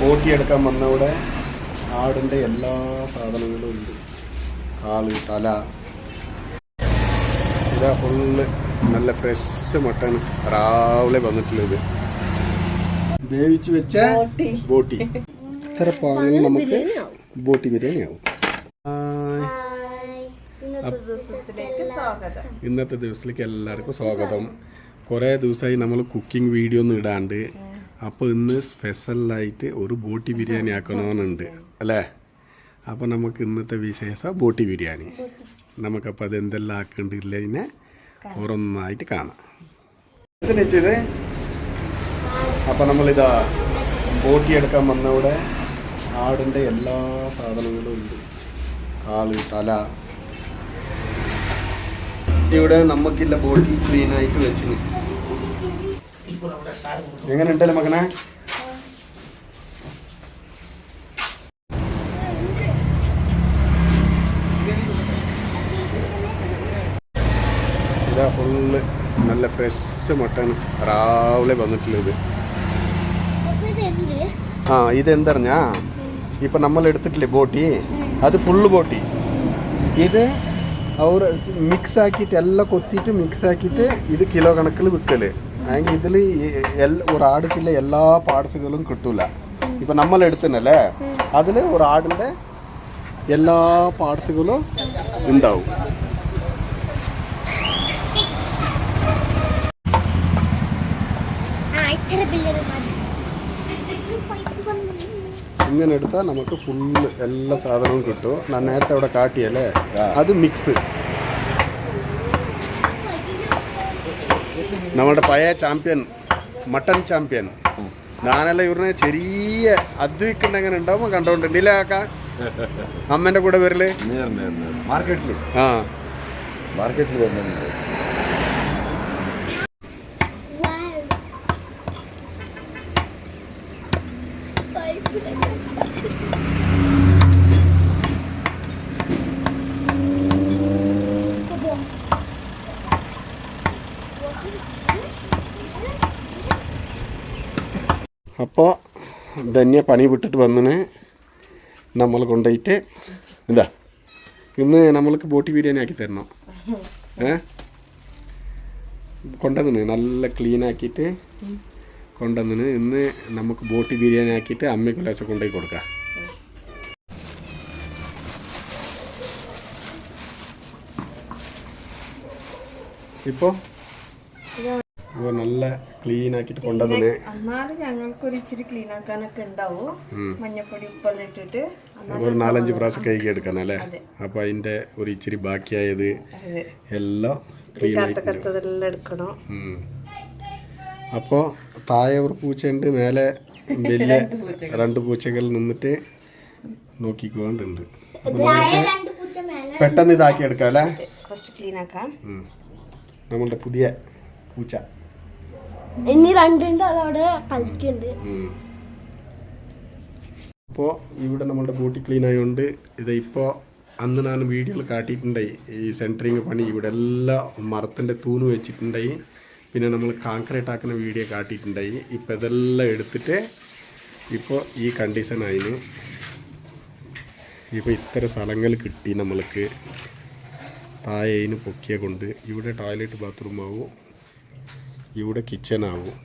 ബോട്ടിയെടുക്കാൻ വന്നവിടെ ആടിൻ്റെ എല്ലാ സാധനങ്ങളും ഉണ്ട്. കാല്, തല, ഇതാ ഫുള്ള് നല്ല ഫ്രഷ് മട്ടൺ രാവിലെ വന്നിട്ടുള്ളത്. വേവിച്ച് വെച്ച ബോട്ടി. ഇത്ര പാങ്ങ് നമുക്ക് ബോട്ടി ബിരിയാണി ആവും. ഇന്നത്തെ ദിവസത്തിലേക്ക് എല്ലാവർക്കും സ്വാഗതം. കുറേ ദിവസമായി നമ്മൾ കുക്കിംഗ് വീഡിയോ ഒന്നും ഇടാണ്ട്. അപ്പോൾ ഇന്ന് സ്പെഷ്യലായിട്ട് ഒരു ബോട്ടി ബിരിയാണി ആക്കണമെന്നുണ്ട് അല്ലേ. അപ്പോൾ നമുക്ക് ഇന്നത്തെ വിശേഷം ബോട്ടി ബിരിയാണി. നമുക്കപ്പോൾ അതെന്തെല്ലാം ആക്കേണ്ടില്ല ഇതിനെ ഓരോന്നായിട്ട് കാണാം. വെച്ചത് അപ്പോൾ നമ്മളിതാ ബോട്ടി എടുക്കാൻ വന്നവിടെ ആടിൻ്റെ എല്ലാ സാധനങ്ങളും ഉണ്ട്. കാല്, തല. ഇവിടെ നമുക്കില്ല ബോട്ടി ക്ലീനായിട്ട് വെച്ചു. എങ്ങനെ ഉണ്ടല്ലോ മകനെ? ഇതാ ഫുള്ള് നല്ല ഫ്രഷ് മട്ടൺ രാവിലെ വന്നിട്ടുള്ളത്. ഇതെന്തറിഞ്ഞാ ഇപ്പം നമ്മൾ എടുത്തിട്ടില്ലേ ബോട്ടി, അത് ഫുള്ള് ബോട്ടി. ഇത് അവർ മിക്സ് ആക്കിയിട്ട് എല്ലാം കൊത്തിയിട്ട് മിക്സ് ആക്കിയിട്ട് ഇത് കിലോ കണക്കിൽ വിൽക്കല്. അല്ലെങ്കിൽ ഇതിൽ ഒരാടിക്കില്ല എല്ലാ പാർട്സുകളും കിട്ടൂല. ഇപ്പം നമ്മൾ എടുത്തിനല്ലേ, അതിൽ ഒരാടിൻ്റെ എല്ലാ പാർട്സുകളും ഉണ്ടാവും. ഇങ്ങനെ എടുത്താൽ നമുക്ക് ഫുള്ള് എല്ലാ സാധനവും കിട്ടും. ഞാൻ നേരത്തെ അവിടെ കാട്ടിയല്ലേ, അത് മിക്സ്. നമ്മുടെ പഴയ ചാമ്പ്യൻ, മട്ടൺ ചാമ്പ്യൻ. ഞാനെല്ലാം ഇവരുടെ ചെറിയ അദ്വിക്കണ്ട എങ്ങനെ ഉണ്ടാവും കണ്ടോണ്ടില്ലേ കാക്ക? അമ്മേൻ്റെ കൂടെ വരല് മാർക്കറ്റിൽ. മാർക്കറ്റിൽ വരുന്നുണ്ട്. അപ്പോൾ ധന്യ പണി വിട്ടിട്ട് വന്നിന് നമ്മൾ കൊണ്ടുപോയിട്ട് ഇതാ ഇന്ന് നമ്മൾക്ക് ബോട്ടി ബിരിയാണി ആക്കി തരണം. കൊണ്ടുവന്നിന് നല്ല ക്ലീൻ ആക്കിയിട്ട് കൊണ്ടുവന്നിന്. ഇന്ന് നമുക്ക് ബോട്ടി ബിരിയാണി ആക്കിയിട്ട് അമ്മയ്ക്ക് ലേശം കൊണ്ടുപോയി കൊടുക്കാം. ഇപ്പോൾ നല്ല ക്ലീൻ ആക്കിയിട്ട് കൊണ്ടുവന്നിന്. എന്നാലും ഞങ്ങൾക്കൊരു ഇച്ചിരി ക്ലീൻ ആക്കാനൊക്കെ ഉണ്ടാവും. മഞ്ഞപ്പൊടി ഉപ്പെല്ലാം ഇട്ടിട്ട് ഒരു 4-5 പ്രാവശ്യം കൈകി എടുക്കണം അല്ലേ. അപ്പോൾ അതിൻ്റെ ഒരു ഇച്ചിരി ബാക്കിയായത് എല്ലാം ക്ലീൻ എടുക്കണം. അപ്പോൾ താഴെ ഒരു പൂച്ചയുണ്ട്, മേലെ വലിയ 2 പൂച്ചകൾ നിന്നിട്ട് നോക്കിക്കൊണ്ടുണ്ട്. പെട്ടെന്ന് ഇതാക്കി എടുക്കാം അല്ലേ. കുറച്ച് ക്ലീൻ ആക്കാം. നമ്മളുടെ പുതിയ പൂച്ച ഇനി 2 അതവിടെ കളിക്കുന്നുണ്ട്. അപ്പോൾ ഇവിടെ നമ്മളുടെ ബോട്ടി ക്ലീൻ ആയതുകൊണ്ട് ഇത് ഇപ്പോൾ അന്ന് ഞാൻ വീഡിയോയിൽ കാട്ടിയിട്ടുണ്ടായി. ഈ സെൻറ്ററിങ് പണി ഇവിടെ എല്ലാം മരത്തിൻ്റെ തൂണ് വെച്ചിട്ടുണ്ടായി. പിന്നെ നമ്മൾ കോൺക്രീറ്റ് ആക്കുന്ന വീഡിയോ കാട്ടിയിട്ടുണ്ടായി. ഇപ്പോൾ ഇതെല്ലാം എടുത്തിട്ട് ഇപ്പോൾ ഈ കണ്ടീഷനായിന്. ഇപ്പോൾ ഇത്ര സ്ഥലങ്ങൾ കിട്ടി നമ്മൾക്ക്. താഴേന് പൊക്കിയ കൊണ്ട് ഇവിടെ ടോയ്ലറ്റ് ബാത്റൂം ആവും, ഇവിടെ കിച്ചൺ ആവും.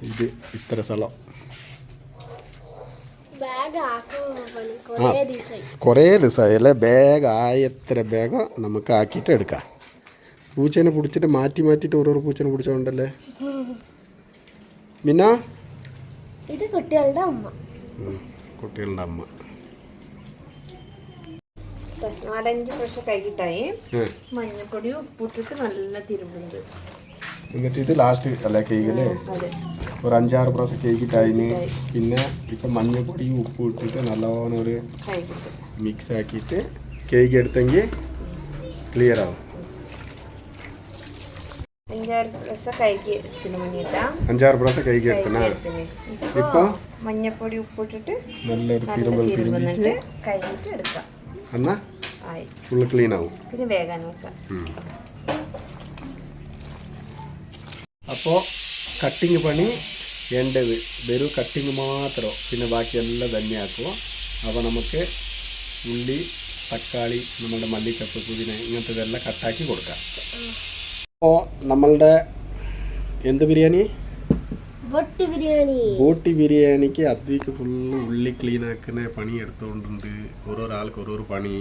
ഇത് ഇത്ര സ്ഥലം കുറേ ദിവസമായി അല്ലേ. ബാഗ് എത്ര ബാഗ് നമുക്ക് ആക്കിയിട്ട് എടുക്കാം. പൂച്ചേനെ പിടിച്ചിട്ട് മാറ്റിയിട്ട് ഓരോരോ പൂച്ചനെ പിടിച്ചോണ്ടല്ലേ. പിന്നെ ഇത് കുട്ടികളുടെ അമ്മ. 4-5 പ്രാവശ്യം കൈകിട്ടായി മഞ്ഞപ്പൊടി ഉപ്പിട്ടിട്ട് നല്ല തിരുമ്പുണ്ട്. എന്നിട്ട് ഇത് ലാസ്റ്റ് അല്ലേ കേക്കില്ലേ, ഒരു 5-6 പ്രാവശ്യം കേക്കിട്ടായിന്. പിന്നെ ഇപ്പം മഞ്ഞപ്പൊടിയും ഉപ്പും ഇട്ടിട്ട് നല്ലോണം ഒരു മിക്സ് ആക്കിയിട്ട് കേക്ക് എടുത്തെങ്കിൽ ക്ലിയർ ആവും. 5-6 പ്രാവശ്യം കൈക്ക് എടുക്കണ. ഇപ്പം മഞ്ഞപ്പൊടി ഉപ്പിട്ടിട്ട് നല്ലൊരു തിരുമ്പിട്ട് കൈകിട്ട് എടുക്കാം. എന്നാ ഫുള്ള് ക്ലീൻ ആവും. പിന്നെ വേഗം വെക്കാം. അപ്പോൾ കട്ടിങ് പണി എൻ്റെത് വെറും കട്ടിങ് മാത്രം, പിന്നെ ബാക്കിയെല്ലാം തന്നെയാക്കുക. അപ്പോൾ നമുക്ക് ഉള്ളി, തക്കാളി, നമ്മളുടെ മല്ലിച്ചപ്പ്, പുതിന ഇങ്ങനത്തതെല്ലാം കട്ടാക്കി കൊടുക്കാം. അപ്പോൾ നമ്മളുടെ എന്ത് ബിരിയാണി? ബോട്ടി ബിരിയാണി. ബോട്ടി ബിരിയാണിക്ക് അദ്വിക്ക് ഫുള്ള് ഉള്ളി ക്ലീൻ ആക്കുന്ന പണി എടുത്തുകൊണ്ടുണ്ട്. ഓരോരാൾക്ക് ഓരോരോ പണി.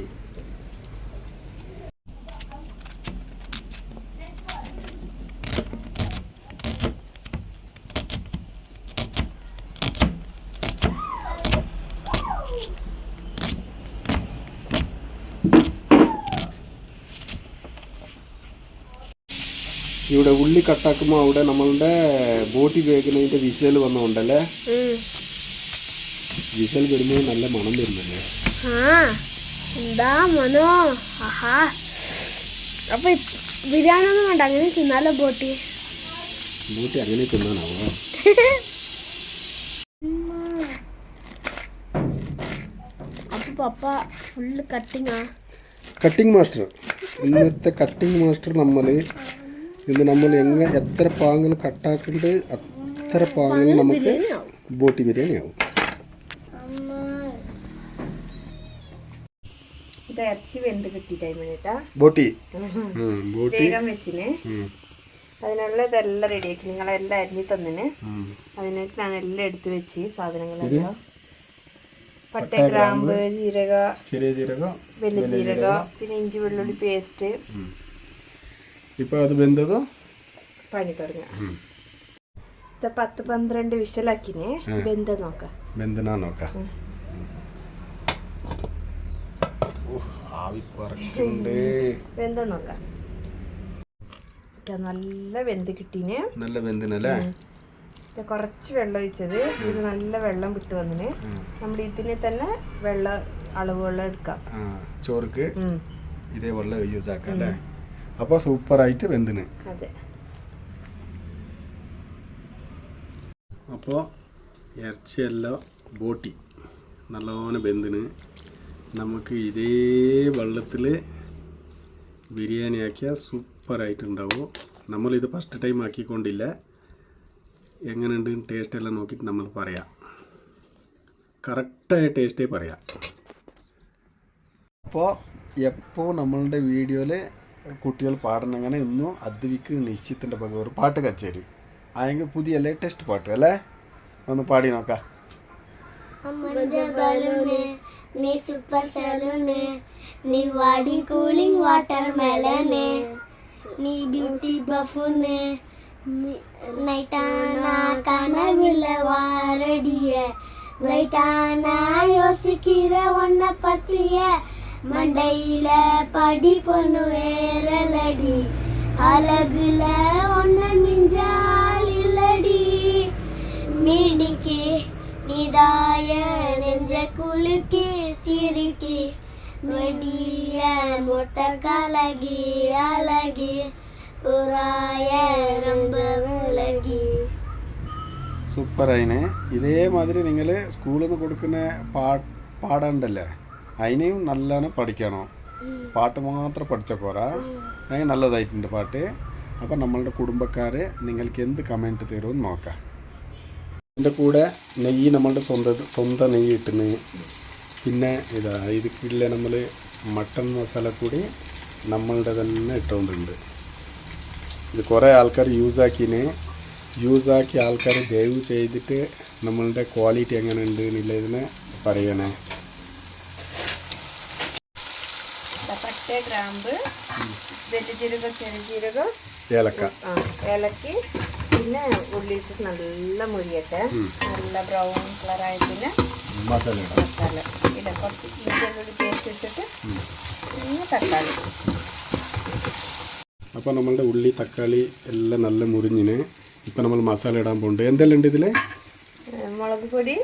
ഇവിടെ ഉള്ളി കട്ടാക്കുമ്പോൾ അവിടെ നമ്മളുടെ ബോട്ടി വേകുന്നതിൻ്റെ വിസൽ വന്നുകൊണ്ടല്ലേ, വിസൽ വരുമ്പോൾ നല്ല മണം വരുന്നല്ലേ. എന്താ മനോ, ആഹാ. അപ്പൊ ബിരിയാണി ഒന്നും വേണ്ട, അങ്ങനെ തിന്നാലോ ബോട്ടി. ബോട്ടി അങ്ങനെ തിന്നാനാവോ? അപ്പൊ പപ്പ ഫുള്ള് കട്ടിങ്ങാ. കട്ടിങ് മാസ്റ്റർ, ഇന്നത്തെ കട്ടിങ് മാസ്റ്റർ ഇന്ന് നമ്മൾ എത്ര പാങ്ങൾ കട്ടാക്കുന്നുണ്ട് അത്ര പാങ്ങൾ നമുക്ക് ബോട്ടി ബിരിയാണി ആവും. ഇത് ഇറച്ചി വെന്ത് കിട്ടിയിട്ടാ ബോട്ടി വേഗം വെച്ചിന്. അതിനുള്ള ഇതെല്ലാം റെഡിയാക്കി നിങ്ങളെല്ലാം അരിഞ്ഞു തന്നിന്. അതിനായിട്ട് ഞാൻ എല്ലാം എടുത്ത് വെച്ച് സാധനങ്ങളെല്ലാം, പട്ട, ഗ്രാമ്പ്, ജീരക, ചെറിയ ജീരകം, വലിയ ജീരക, പിന്നെ ഇഞ്ചി വെള്ളുള്ളി പേസ്റ്റ്. ഇപ്പൊ അത് വെന്തതോ പണി തുടങ്ങ. 10-12 വിഷലാക്കിനെ വെന്ത നോക്കാം. വെന്തനാ നോക്കാം. ആവി പറക്കുന്നുണ്ട്. വെന്ത നോക്കാം. നല്ല വെന്ത് കിട്ടീന്. നല്ല വെന്തിനല്ലേ. കുറച്ച് വെള്ളം ഒഴിച്ചത്, ഇത് നല്ല വെള്ളം വിട്ട് വന്നിന്. നമ്മുടെ ഇതിന് തന്നെ അളവ് വെള്ളം എടുക്കാം. ചോർക്ക് ഇതേ വെള്ളം യൂസ് ആക്കാം അല്ലേ. അപ്പോൾ സൂപ്പറായിട്ട് വെന്തിന്. അതെ. അപ്പോൾ ഇറച്ചിയെല്ലാം ബോട്ടി നല്ലോണം വെന്തിന്. നമുക്ക് ഇതേ വെള്ളത്തിൽ ബിരിയാണി ആക്കിയാൽ സൂപ്പറായിട്ടുണ്ടാവും. നമ്മളിത് ഫസ്റ്റ് ടൈം ആക്കിക്കൊണ്ടില്ല. എങ്ങനെയുണ്ട് ടേസ്റ്റ് എല്ലാം നോക്കിയിട്ട് നമ്മൾ പറയാം. കറക്റ്റായ ടേസ്റ്റേ പറയാം. അപ്പോൾ എപ്പോൾ നമ്മളുടെ വീഡിയോയിൽ കുട്ടികൾ പാടണങ്ങനെ ഇന്നും അദ്വിക്ക് നിശ്ചയത്തിൻ്റെ പക ഒരു പാട്ട് കച്ചേരി ആയെങ്കിൽ പുതിയ ലേറ്റസ്റ്റ് പാട്ട് അല്ലേ, ഒന്ന് പാടി നോക്കാം. നീ സൂപ്പർ സലൂന്, നീ വാടി കൂളിംഗ് വാട്ടർ മെലന്, നീ ബ്യൂട്ടി ബഫൂന്, நைட்டானா கனவுல வாரடிய, லைட்டானா யோசிக்கிற ஒன்ன பத்திய, மண்டையில படிப்பனு ஏறலடி, அழகுல ஒன்ன மிஞ்சால் இல்லடி, மீடிக்கு நிதாய நெஞ்ச குலுக்கி சிரிக்கி, வெடிய மொட்டை கலகி அழகி സൂപ്പറായിന്. ഇതേമാതിരി നിങ്ങൾ സ്കൂളിൽ നിന്ന് കൊടുക്കുന്ന പാടണ്ടല്ലേ, അതിനെയും നല്ലോണം പഠിക്കണോ. പാട്ട് മാത്രം പഠിച്ച പോരാ, അങ്ങനെ നല്ലതായിട്ടുണ്ട് പാട്ട്. അപ്പം നമ്മളുടെ കുടുംബക്കാർ നിങ്ങൾക്ക് എന്ത് കമൻറ്റ് തരുമെന്ന് നോക്കാം. ഇതിൻ്റെ കൂടെ നെയ്യ് നമ്മളുടെ സ്വന്തം നെയ്യ് ഇട്ടുന്നു. പിന്നെ ഇതിക്കില്ല നമ്മൾ മട്ടൺ മസാല കൂടി നമ്മളുടെ തന്നെ ഇട്ടുകൊണ്ടുണ്ട്. ഇത് കുറേ ആൾക്കാർ യൂസാക്കി ആൾക്കാർ ദയവ് ചെയ്തിട്ട് നമ്മളുടെ ക്വാളിറ്റി എങ്ങനെ ഉണ്ട് എന്നുള്ളതിനെ പറയണേ. പട്ട, ഗ്രാമ്പ്, വലിയ ജീരകം, ചെറിയ ജീരകം, ഏലക്ക, പിന്നെ ഉള്ളി നല്ല മുരിയട്ടെ. നല്ല ബ്രൗൺ കളറായ പിന്നെ മസാല ഇല്ല. കുറച്ച് ഇഞ്ചി വെള്ളുള്ളി പേസ്റ്റ് ഇട്ടിട്ട് പിന്നെ തക്കാളി. അപ്പോൾ നമ്മളുടെ ഉള്ളി തക്കാളി എല്ലാം നല്ല മുരിഞ്ഞിന്. ഇപ്പം നമ്മൾ മസാല ഇടാൻ പോകുന്നുണ്ട്. എന്തെല്ലാം ഉണ്ട് ഇതിൽ? മുളക് പൊടി,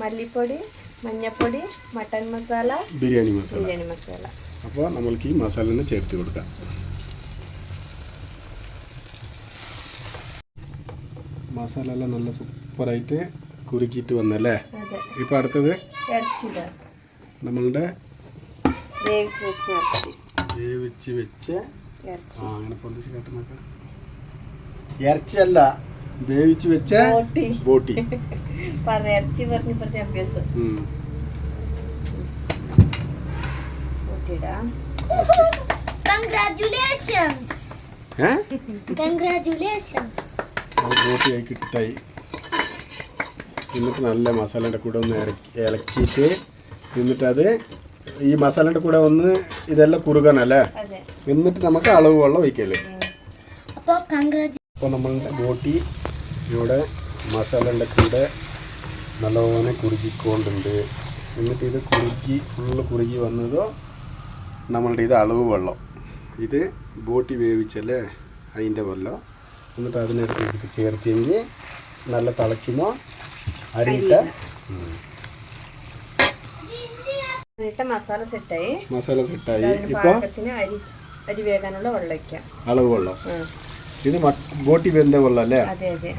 മല്ലിപ്പൊടി, മഞ്ഞൾപ്പൊടി, മട്ടൻ മസാല, ബിരിയാണി മസാല. അപ്പോൾ നമ്മൾക്ക് ഈ മസാലനെ ചേർത്ത് കൊടുക്കാം. മസാല എല്ലാം നല്ല സൂപ്പറായിട്ട് കുറുക്കിയിട്ട് വന്നല്ലേ. ഇപ്പം അടുത്തത് നമ്മളുടെ വേവിച്ച് വെച്ച് അങ്ങനെ പൊന്തിച്ച് കേട്ട് നോക്കാം. ഇറച്ചിയല്ല, വേവിച്ച് വെച്ച ബോട്ടി ബോട്ടി. ഇറച്ചി പറഞ്ഞ അഭ്യാസം. ബോട്ടിയിടാം. കൺഗ്രാറ്റുലേഷൻസ്. കൺഗ്രാറ്റുലേഷൻസ്. ബോട്ടിയായി കിട്ടായി. എന്നിട്ട് നല്ല മസാലയുടെ കൂടെ ഒന്ന് ഇളക്കിയിട്ട് എന്നിട്ടത് ഈ മസാലയുടെ കൂടെ ഒന്ന് ഇതെല്ലാം കുറുകണല്ലേ. എന്നിട്ട് നമുക്ക് അളവ് വെള്ളം ഒഴിക്കല്ലേ. അപ്പോൾ നമ്മളുടെ ബോട്ടി ഇവിടെ മസാലയുടെ കൂടെ നല്ലപോലെ കുറുകിക്കൊണ്ടുണ്ട്. എന്നിട്ട് ഇത് ഫുള്ള് കുറുകി വന്നതോ നമ്മളുടെ ഇത് അളവ് വെള്ളം, ഇത് ബോട്ടി വേവിച്ചല്ലേ അതിൻ്റെ വെള്ളം. എന്നിട്ട് അതിനെടുത്ത് ചേർത്തെങ്കിൽ നല്ല തിളയ്ക്കുമ്പോൾ അരിയിട്ട മസാല സെറ്റായി. ഇപ്പോൾ അരി വേകാനുള്ള വെള്ളം വയ്ക്കാം, അളവ് വെള്ളം. ഇത് ബോട്ടി വെന്ത വെള്ളം അല്ലേ? അതെ അതെ.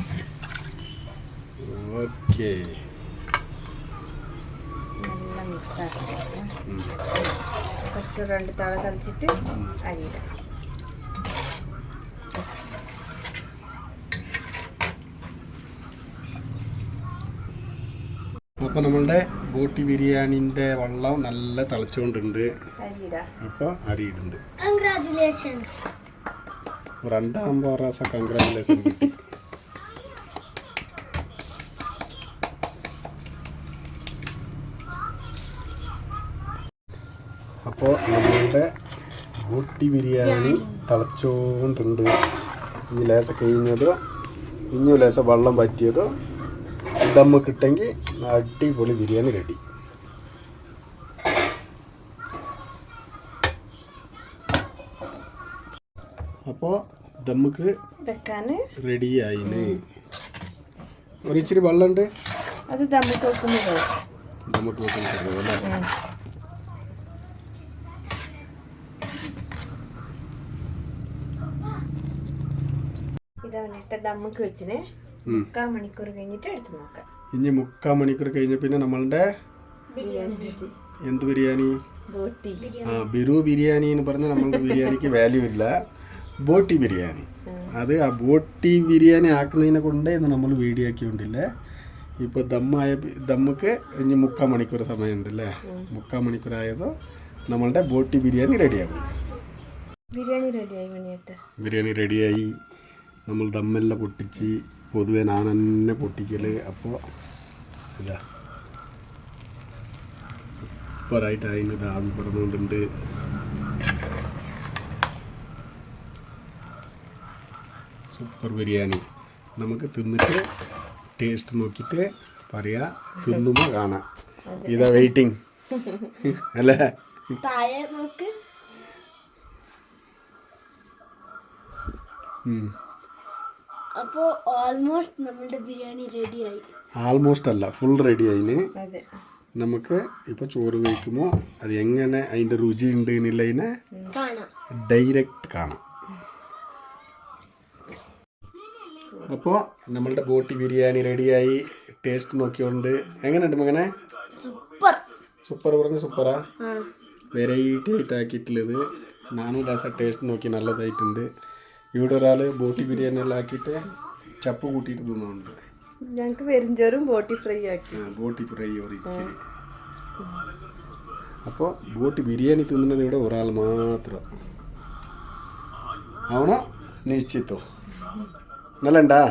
ഓക്കെ, നല്ല മിക്സ് ആക്കാം. ഫസ്റ്റ് 2 തള തളിച്ചിട്ട് അരിയിടാം. അപ്പോൾ നമ്മളുടെ ബോട്ടി ബിരിയാണിൻ്റെ വെള്ളം നല്ല തിളച്ചുകൊണ്ടുണ്ട്. അപ്പോൾ അരിയിടുന്നുണ്ട്. കൺഗ്രാറ്റുലേഷൻസ്. 2ാം പ്രാവശ്യം കൺഗ്രാറ്റുലേഷൻ കിട്ടി. അപ്പോൾ നമ്മളുടെ ബോട്ടി ബിരിയാണി തിളച്ചുകൊണ്ടുണ്ട്. ഇനി ലേശം കഴിഞ്ഞതോ ഇനി ലേശം വെള്ളം പറ്റിയതോ ദമ്മ് കിട്ടെങ്കിൽ അടിപൊളി ബിരിയാണി റെഡി. അപ്പോൾ ദമ്മുക്ക് വെക്കാൻ റെഡിയായിന്. ഒരിച്ചിരി വെള്ളമുണ്ട്, അത് ദമ്മുക്ക് വെക്കുന്നത്. നമുക്ക് വെക്കുന്നത് അല്ലേ? ഇതവനിട്ട് ദമ്മുക്ക് വെച്ചിന് 3/4 മണിക്കൂർ കഴിഞ്ഞിട്ട് എടുത്ത് നോക്കാം. ഇനി 3/4 മണിക്കൂർ കഴിഞ്ഞ പിന്നെ നമ്മളുടെ എന്ത് ബിരിയാണി? ബോട്ടി. ബിരു ബിരിയാണി എന്ന് പറഞ്ഞാൽ നമ്മളുടെ ബിരിയാണിക്ക് വാല്യൂ ഇല്ല. ബോട്ടി ബിരിയാണി, അത് ആ ബോട്ടി ബിരിയാണി ആക്കുന്നതിനെ കൊണ്ടേ ഇന്ന് നമ്മൾ വീഡിയോ ആക്കിക്കൊണ്ടില്ലേ. ഇപ്പോൾ ദമ്മുക്ക് ഇനി 3/4 മണിക്കൂർ സമയമുണ്ടല്ലേ. 3/4 മണിക്കൂർ ആയതോ നമ്മളുടെ ബോട്ടി ബിരിയാണി റെഡിയാകും. ബിരിയാണി റെഡിയായി. നമ്മൾ ദമ്മെല്ലാം പൊട്ടിച്ച്, പൊതുവെ ഞാൻ തന്നെ പൊട്ടിക്കൽ. അപ്പോൾ ഇല്ല സൂപ്പറായിട്ട് അതിന് ആവി പറഞ്ഞുകൊണ്ടുണ്ട്. സൂപ്പർ ബിരിയാണി. നമുക്ക് തിന്നിട്ട് ടേസ്റ്റ് നോക്കിയിട്ട് പറയാം, തിന്നുമ്പോൾ കാണാം. ഇതാ വെയിറ്റിംഗ് അല്ലേ? അപ്പോൾ ഓൾമോസ്റ്റ് നമ്മളുടെ ബിരിയാണി റെഡിയായി. ആൾമോസ്റ്റ് അല്ല, ഫുൾ റെഡി ആയിന്. നമുക്ക് ഇപ്പോൾ ചോറ് വയ്ക്കുമ്പോൾ അത് എങ്ങനെ അതിൻ്റെ രുചി ഉണ്ട് എന്നുള്ളതിനെ ഡയറക്റ്റ് കാണാം. അപ്പോൾ നമ്മളുടെ ബോട്ടി ബിരിയാണി റെഡിയായി. ടേസ്റ്റ് നോക്കിയോണ്ട് എങ്ങനെയുണ്ട് മകനെ? സൂപ്പർ പറഞ്ഞ സൂപ്പറാ. വെറൈറ്റി ആയിട്ട് ആക്കിയിട്ടുള്ളത്. നാനും ലാസ്റ്റ് ടേസ്റ്റ് നോക്കി നല്ലതായിട്ടുണ്ട്. ഇവിടെ ഒരാൾ ബോട്ടി ബിരിയാണി എല്ലാം ആക്കിയിട്ട് ചപ്പ് കൂട്ടിയിട്ട് തിന്നുന്നുണ്ട്. ഞങ്ങൾക്ക് വെറുംചോറും ബോട്ടി ഫ്രൈ ആക്കി. ബോട്ടി ഫ്രൈ ഒരിച്ചിരി. അപ്പോൾ ബോട്ടി ബിരിയാണി തിന്നുന്നത് ഇവിടെ ഒരാൾ മാത്രം ആവണോ നിശ്ചിത്തോ? നല്ലണ്ടാ?